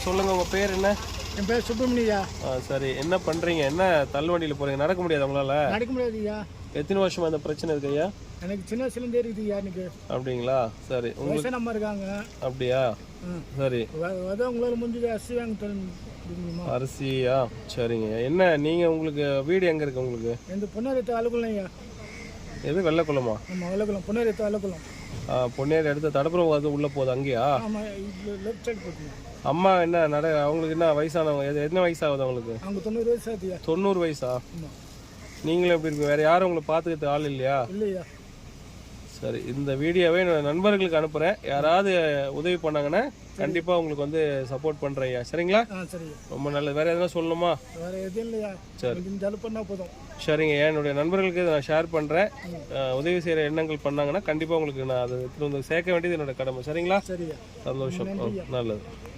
சொல்லுங்க, உங்க பேர் என்ன? என் பேர் சுப்பிரமணியா. சரி, என்ன பண்றீங்க? என்ன தள்ளுவண்டியில போறீங்க? நடக்க முடியாது உங்களால? நடக்க முடியாது ஐயா. எத்தனை வருஷமா இந்த பிரச்சனை இருக்கு ஐயா? எனக்கு சின்ன வயசுலேருந்தே இருக்குது ஐயா. எனக்கு அப்படிங்களா? சரி, உங்களுக்கு நம்ம இருக்காங்க. அப்படியா? சரி, அதான் உங்களால் முடிஞ்சது அரிசி வாங்க முடியுமா? அரிசியா? சரிங்க. என்ன நீங்க உங்களுக்கு வீடு எங்க இருக்கு உங்களுக்கு? இந்த பொன்னேரத்து அலுக்குளம் ஐயா. எது வெள்ளக்குளமா? ஆமாம், வெள்ளக்குளம், பொன்னேரத்து அலுக்குளம். பொன்னேரி அடுத்து தடப்புறம் அது உள்ள போகுது அங்கேயா? ஆமாம், லெஃப்ட் சைடு போட்டுங்க. அம்மா என்ன அவங்களுக்கு என்ன வயசானவங்க? என்ன வயசாகுது அவங்களுக்கு? அவங்க 90 வயசு ஆகுதுயா. 90 வயசா? ஆமாம். நீங்களும் எப்படி இருக்கு? வேற யாரும் உங்களை பார்த்துக்கிறது ஆள் இல்லையா? இல்லையா. சரி, இந்த வீடியோவை என்னோட நண்பர்களுக்கு அனுப்புகிறேன். யாராவது உதவி பண்ணாங்கன்னா கண்டிப்பாக உங்களுக்கு வந்து சப்போர்ட் பண்ணுறேன் ஐயா. சரிங்களா? சரி, ரொம்ப நல்லது. வேறு எதனா சொல்லணுமா? வேறு எதுவும் இல்லையா. சரி, இந்த ஹெல்ப் பண்ணால் போதும். சரிங்க. என்னுடைய நண்பர்களுக்கு இதை நான் ஷேர் பண்ணுறேன். உதவி செய்கிற எண்ணங்கள் பண்ணாங்கன்னா கண்டிப்பாக உங்களுக்கு நான் அதை எடுத்துகிட்டு வந்து சேர்க்க வேண்டியது என்னோட கடமை. சரிங்களா? சரியா. சந்தோஷம். நல்லது.